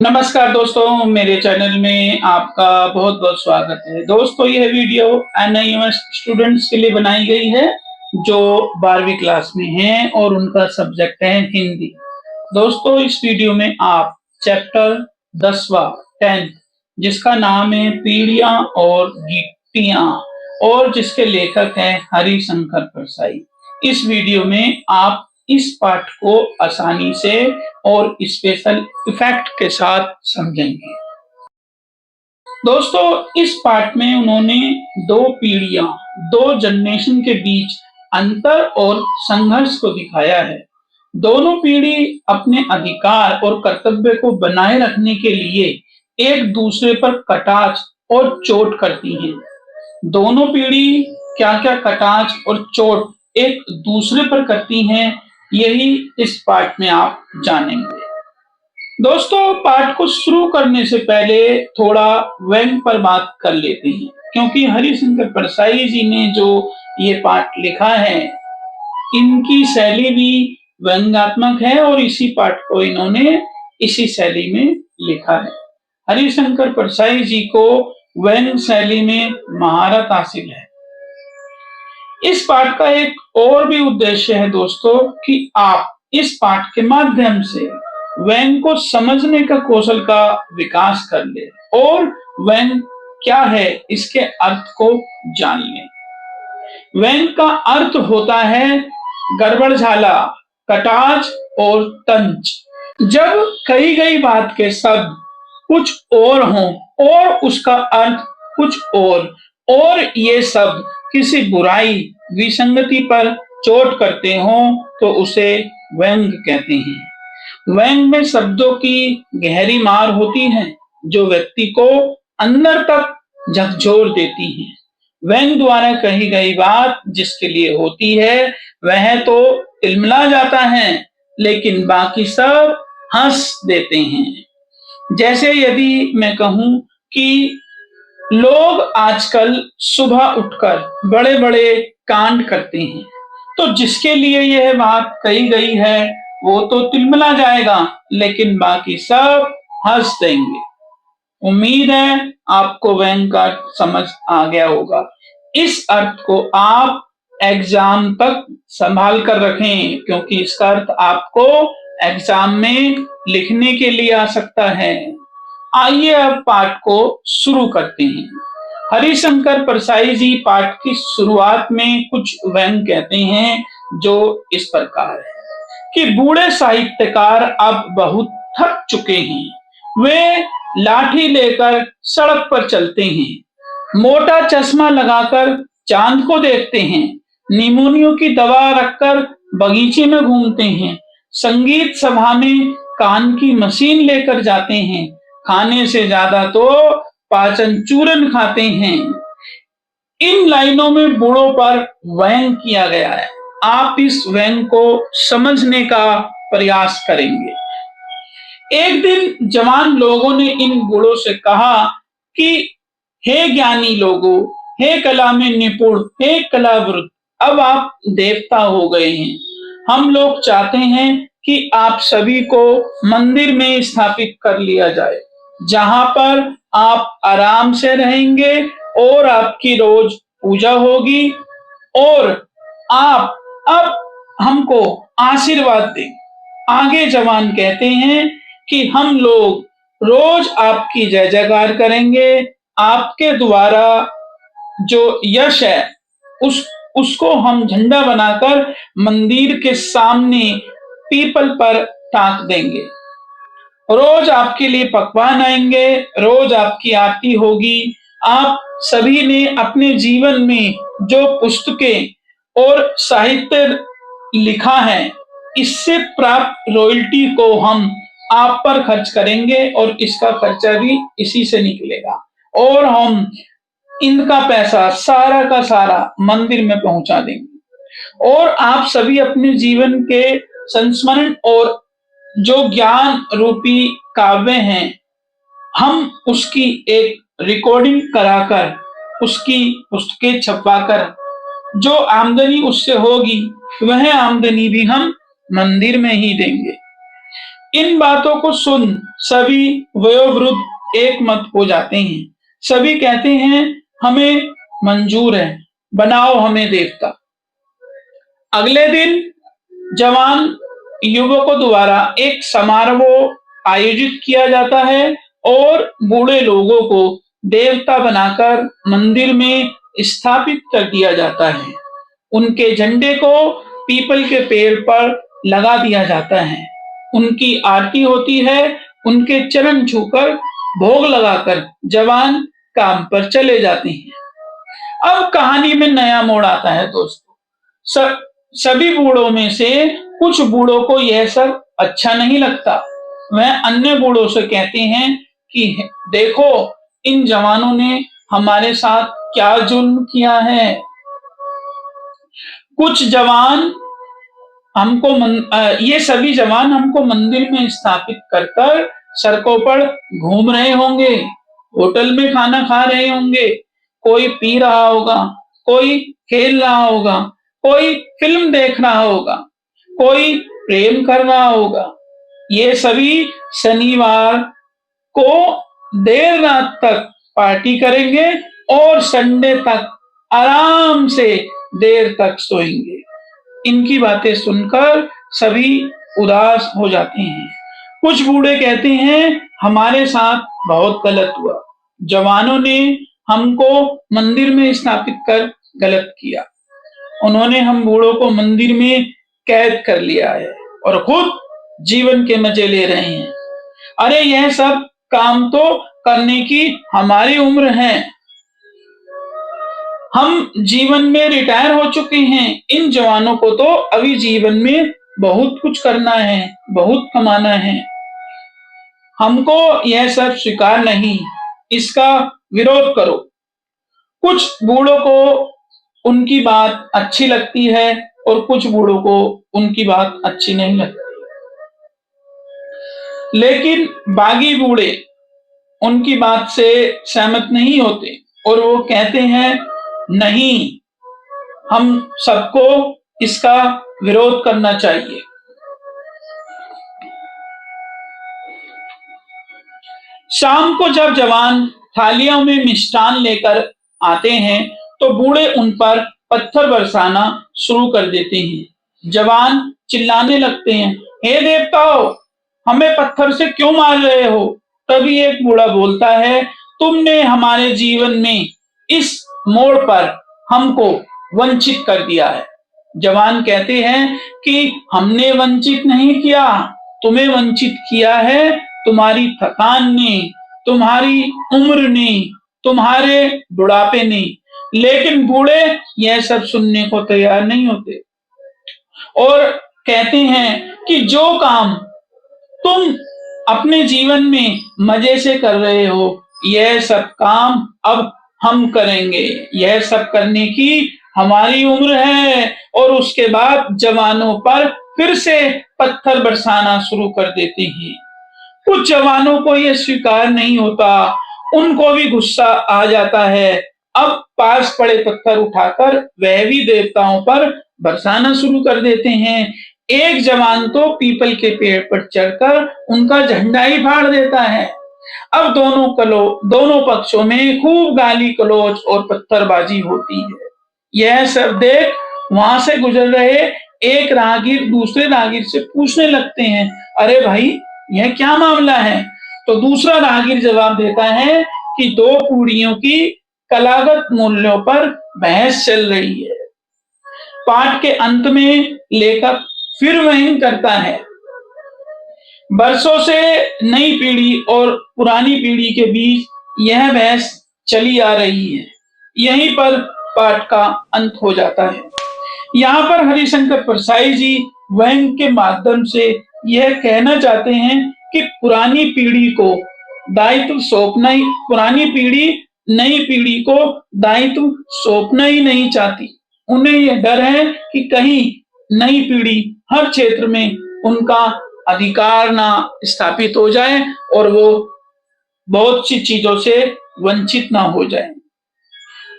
नमस्कार दोस्तों, मेरे चैनल में आपका बहुत बहुत स्वागत है। दोस्तों, यह वीडियो NIMS स्टूडेंट्स के लिए बनाई गई है जो 12वीं क्लास में हैं और उनका सब्जेक्ट है हिंदी। दोस्तों, इस वीडियो में आप चैप्टर 10वां 10th जिसका नाम है पीढ़ियां और गिट्टियां और जिसके लेखक हैं हरिशंकर परसाई, इस वीडियो में आप इस पाठ को आसानी से और स्पेशल इफेक्ट के साथ समझेंगे। दोस्तों, इस पाठ में उन्होंने दो पीढ़ियां, दो जनरेशन के बीच अंतर और संघर्ष को दिखाया है। दोनों पीढ़ी अपने अधिकार और कर्तव्य को बनाए रखने के लिए एक दूसरे पर कटाक्ष और चोट करती हैं। दोनों पीढ़ी क्या-क्या कटाक्ष और चोट एक दूसरे पर करती हैं, यही इस पाठ में आप जानेंगे। दोस्तों, पाठ को शुरू करने से पहले थोड़ा व्यंग पर बात कर लेते हैं, क्योंकि हरिशंकर परसाई जी ने जो ये पाठ लिखा है, इनकी शैली भी व्यंग्यात्मक है और इसी पाठ को इन्होंने इसी शैली में लिखा है। हरिशंकर परसाई जी को व्यंग शैली में महारत हासिल है। इस पाठ का एक और भी उद्देश्य है दोस्तों कि आप इस पाठ के माध्यम से व्यंग को समझने का कौशल का विकास कर ले और व्यंग क्या है इसके अर्थ को जान लें। व्यंग का अर्थ होता है गड़बड़झाला, कटाक्ष और तंज। जब कही गई बात के शब्द कुछ और हों और उसका अर्थ कुछ और ये शब्द किसी बुराई, विसंगति पर चोट करते हों तो उसे व्यंग कहते हैं। व्यंग में शब्दों की गहरी मार होती है जो व्यक्ति को अंदर तक झकझोर देती है। व्यंग द्वारा कही गई बात जिसके लिए होती है वह तो तिलमिला जाता है, लेकिन बाकी सब हंस देते हैं। जैसे यदि मैं कहूं कि लोग आजकल सुबह उठकर बड़े-बड़े कांड करते हैं, तो जिसके लिए यह बात कही गई है वो तो तिलमिला जाएगा, लेकिन बाकी सब हंस देंगे। उम्मीद है आपको व्यंग का समझ आ गया होगा। इस अर्थ को आप एग्जाम तक संभाल कर रखें, क्योंकि इसका अर्थ आपको एग्जाम में लिखने के लिए आ सकता है। आइए अब पाठ को शुरू करते हैं। हरिशंकर परसाई जी पाठ की शुरुआत में कुछ व्यंग कहते हैं जो इस प्रकार है कि बूढ़े साहित्यकार अब बहुत थक चुके हैं। वे लाठी लेकर सड़क पर चलते हैं, मोटा चश्मा लगाकर चांद को देखते हैं, निमोनिया की दवा रखकर बगीचे में घूमते हैं, संगीत सभा में कान की मशीन लेकर जाते हैं, खाने से ज्यादा तो पाचन चूर्ण खाते हैं। इन लाइनों में बूढ़ों पर व्यंग किया गया है। आप इस व्यंग को समझने का प्रयास करेंगे। एक दिन जवान लोगों ने इन बूढ़ों से कहा कि हे ज्ञानी लोगों, हे कला में निपुण, हे कलावृत, अब आप देवता हो गए हैं। हम लोग चाहते हैं कि आप सभी को मंदिर में स्थापित कर लिया जाए, जहां पर आप आराम से रहेंगे और आपकी रोज पूजा होगी और आप अब हमको आशीर्वाद दें। आगे जवान कहते हैं कि हम लोग रोज आपकी जय जयकार करेंगे, आपके द्वारा जो यश है उसको हम झंडा बनाकर मंदिर के सामने पीपल पर टांग देंगे। रोज आपके लिए पकवान आएंगे, रोज आपकी आरती होगी। आप सभी ने अपने जीवन में जो पुस्तकें और साहित्य लिखा है, इससे प्राप्त रॉयल्टी को हम आप पर खर्च करेंगे और इसका खर्चा भी इसी से निकलेगा और हम इनका पैसा सारा का सारा मंदिर में पहुंचा देंगे और आप सभी अपने जीवन के संस्मरण और जो ज्ञान रूपी काव्य हैं, हम उसकी एक रिकॉर्डिंग कराकर उसकी पुस्तकें छपवाकर जो आमदनी उससे होगी वह आमदनी भी हम मंदिर में ही देंगे। इन बातों को सुन सभी वयोवृद्ध एक मत हो जाते हैं। सभी कहते हैं हमें मंजूर है, बनाओ हमें देवता। अगले दिन जवान युवकों द्वारा एक समारोह आयोजित किया जाता है और बूढ़े लोगों को देवता बनाकर मंदिर में स्थापित कर दिया जाता है। उनके झंडे को पीपल के पेड़ पर लगा दिया जाता है। उनकी आरती होती है। उनके चरण छूकर भोग लगाकर जवान काम पर चले जाते हैं। अब कहानी में नया मोड़ आता है दोस्तों। सभी बूढ़ों में से कुछ बूढ़ों को यह सब अच्छा नहीं लगता। वह अन्य बूढ़ों से कहते हैं कि देखो इन जवानों ने हमारे साथ क्या जुल्म किया है। कुछ जवान ये सभी जवान हमको मंदिर में स्थापित कर सड़कों पर घूम रहे होंगे, होटल में खाना खा रहे होंगे, कोई पी रहा होगा, कोई खेल रहा होगा, कोई फिल्म देख रहा होगा, कोई प्रेम कर रहा होगा। ये सभी शनिवार को देर रात तक पार्टी करेंगे और संडे तक आराम से देर तक सोएंगे। इनकी बातें सुनकर सभी उदास हो जाते हैं। कुछ बूढ़े कहते हैं हमारे साथ बहुत गलत हुआ। जवानों ने हमको मंदिर में स्थापित कर गलत किया। उन्होंने हम बूढ़ों को मंदिर में कैद कर लिया है और खुद जीवन के मजे ले रहे हैं। अरे यह सब काम तो करने की हमारी उम्र है। हम जीवन में रिटायर हो चुके हैं। इन जवानों को तो अभी जीवन में बहुत कुछ करना है, बहुत कमाना है। हमको यह सब स्वीकार नहीं, इसका विरोध करो। कुछ बूढ़ों को उनकी बात अच्छी लगती है और कुछ बूढ़ों को उनकी बात अच्छी नहीं लगती। लेकिन बागी बूढ़े उनकी बात से सहमत नहीं होते और वो कहते हैं नहीं, हम सबको इसका विरोध करना चाहिए। शाम को जब जवान थालियों में मिष्ठान लेकर आते हैं तो बूढ़े उन पर पत्थर बरसाना शुरू कर देते हैं। जवान चिल्लाने लगते हैं, हे देवताओं, हमें पत्थर से क्यों मार रहे हो? तभी एक बूढ़ा बोलता है, तुमने हमारे जीवन में इस मोड़ पर हमको वंचित कर दिया है। जवान कहते हैं कि हमने वंचित नहीं किया, तुम्हें वंचित किया है तुम्हारी थकान ने, तुम्हारी उम्र ने, तुम्हारे बुढ़ापे ने। लेकिन बूढ़े यह सब सुनने को तैयार नहीं होते और कहते हैं कि जो काम तुम अपने जीवन में मजे से कर रहे हो, यह सब काम अब हम करेंगे। यह सब करने की हमारी उम्र है। और उसके बाद जवानों पर फिर से पत्थर बरसाना शुरू कर देते हैं। कुछ जवानों को यह स्वीकार नहीं होता, उनको भी गुस्सा आ जाता है। अब पास पड़े पत्थर उठाकर वह भी देवताओं पर बरसाना शुरू कर देते हैं। एक जवान तो पीपल के पेड़ पर चढ़कर उनका झंडा ही फाड़ देता है। अब दोनों पक्षों में खूब गाली गलौज और पत्थरबाजी होती है। यह सब देख वहां से गुजर रहे एक राहगीर दूसरे राहगीर से पूछने लगते हैं, अरे भाई यह क्या मामला है? तो दूसरा राहगीर जवाब देता है कि दो पीढ़ियों की कलागत मूल्यों पर बहस चल रही है। पाठ के अंत में लेखक फिर वही करता है। बरसों से नई पीढ़ी और पुरानी पीढ़ी के बीच यह बहस चली आ रही है। यहीं पर पाठ का अंत हो जाता है। यहाँ पर हरिशंकर परसाई जी व्यंग के माध्यम से यह कहना चाहते हैं कि पुरानी पीढ़ी को दायित्व सौंपना ही, पुरानी पीढ़ी नई पीढ़ी को दायित्व सौंपना ही नहीं चाहती। उन्हें यह डर है कि कहीं नई पीढ़ी हर क्षेत्र में उनका अधिकार ना स्थापित हो जाए और वो बहुत सी चीजों से वंचित ना हो जाए।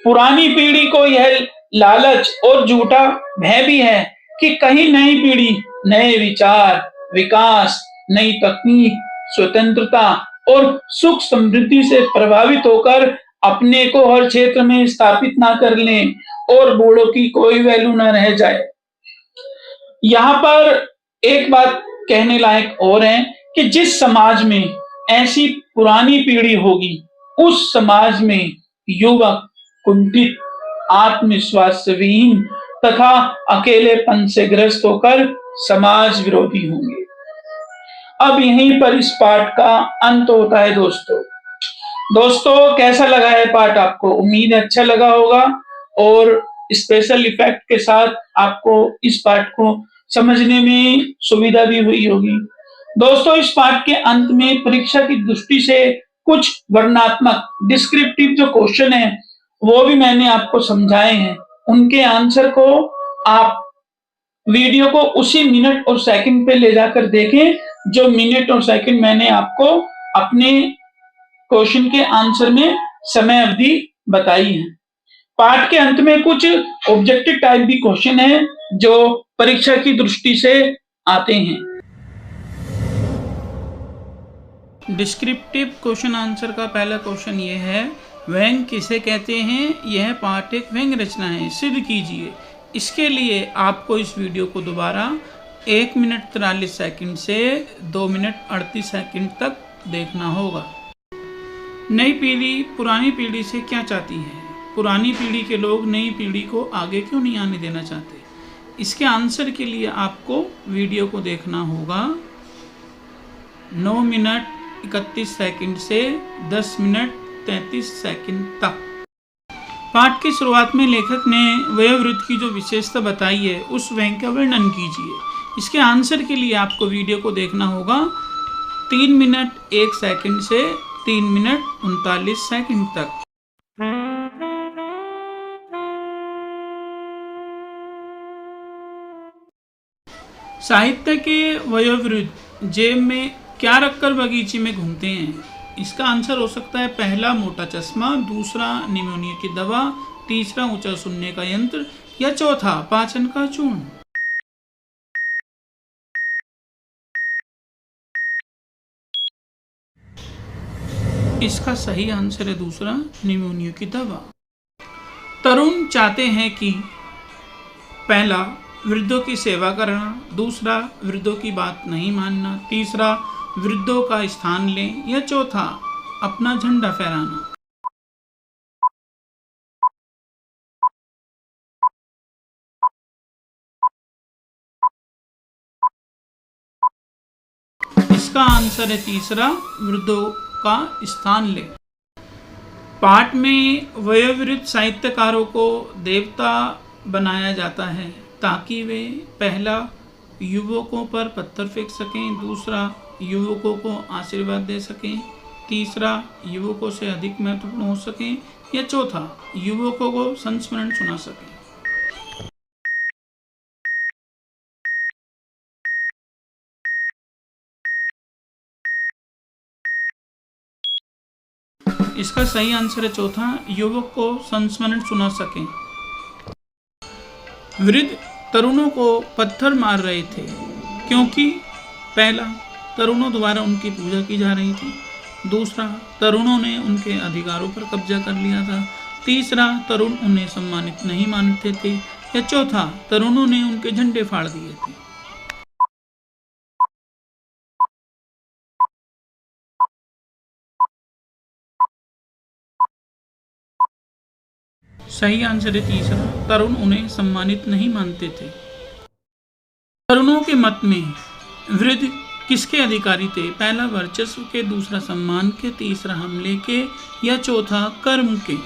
पुरानी पीढ़ी को यह लालच और झूठा भय भी है कि कहीं नई पीढ़ी नए विचार, विकास, नई तकनीक, स्वतंत्रता और सुख समृद्धि से प्रभावित होकर अपने को हर क्षेत्र में स्थापित ना कर लें और बूढ़ों की कोई वैल्यू ना रह जाए। यहाँ पर एक बात कहने लायक और है कि जिस समाज में ऐसी पुरानी पीढ़ी होगी, उस समाज में युवक कुंठित, आत्मविश्वास से विहीन तथा अकेलेपन से ग्रस्त होकर समाज विरोधी होंगे। अब यहीं पर इस पाठ का अंत होता है दोस्तों। दोस्तों कैसा लगा है पाठ आपको? उम्मीद है अच्छा लगा होगा और स्पेशल इफेक्ट के साथ आपको इस पाठ को समझने में सुविधा भी हुई होगी। दोस्तों इस पाठ के अंत में परीक्षा की दृष्टि से कुछ वर्णनात्मक डिस्क्रिप्टिव जो क्वेश्चन है वो भी मैंने आपको समझाए हैं। उनके आंसर को आप वीडियो को उसी मिनट और सेकंड पे ले जाकर देखें जो मिनट और सेकंड मैंने आपको अपने क्वेश्चन के आंसर में समय अवधि बताई है। पाठ के अंत में कुछ ऑब्जेक्टिव टाइप भी क्वेश्चन है जो परीक्षा की दृष्टि से आते हैं। डिस्क्रिप्टिव क्वेश्चन आंसर का पहला क्वेश्चन ये है, व्यंग्य किसे कहते हैं? यह पाठ एक व्यंग्य रचना है, सिद्ध कीजिए। इसके लिए आपको इस वीडियो को दोबारा 1 मिनट 43 सेकंड से 2 मिनट 38 सेकंड तक देखना होगा। नई पीढ़ी पुरानी पीढ़ी से क्या चाहती है? पुरानी पीढ़ी के लोग नई पीढ़ी को आगे क्यों नहीं आने देना चाहते? इसके आंसर के लिए आपको वीडियो को देखना होगा 9 मिनट 31 सेकंड से 10 मिनट 33 सेकंड तक। पाठ की शुरुआत में लेखक ने वयोवृद्ध की जो विशेषता बताई है उस व्यंग्य का वर्णन कीजिए। इसके आंसर के लिए आपको वीडियो को देखना होगा 3 मिनट 1 सेकंड से 3 मिनट 39 सेकंड तक। साहित्य के वयोवृद्ध जेब में क्या रखकर बगीचे में घूमते हैं? इसका आंसर हो सकता है पहला मोटा चश्मा, दूसरा निमोनिया की दवा, तीसरा ऊंचा सुनने का यंत्र या चौथा पाचन का चूर्ण। इसका सही आंसर है दूसरा निमोनिया की दवा। तरुण चाहते हैं कि पहला वृद्धों की सेवा करना, दूसरा वृद्धों की बात नहीं मानना, तीसरा वृद्धों का स्थान लें या चौथा अपना झंडा फहराना। इसका आंसर है तीसरा वृद्धों का स्थान लें। पाठ में वयोवृद्ध साहित्यकारों को देवता बनाया जाता है ताकि वे पहला युवकों पर पत्थर फेंक सकें, दूसरा युवकों को आशीर्वाद दे सकें, तीसरा युवकों से अधिक महत्वपूर्ण हो सकें या चौथा युवकों को संस्मरण सुना सकें। इसका सही आंसर है चौथा युवक को संस्मरण सुना सकें। वृद्ध तरुणों को पत्थर मार रहे थे क्योंकि पहला तरुणों द्वारा उनकी पूजा की जा रही थी, दूसरा तरुणों ने उनके अधिकारों पर कब्जा कर लिया था, तीसरा तरुण उन्हें सम्मानित नहीं मानते थे या चौथा तरुणों ने उनके झंडे फाड़ दिए थे। सही आंसर है तीसरा, तरुण उन्हें सम्मानित नहीं मानते थे। तरुणों के मत में वृद्ध किसके अधिकारी थे? पहला वर्चस्व के, दूसरा सम्मान के, तीसरा हमले के या चौथा कर्म के।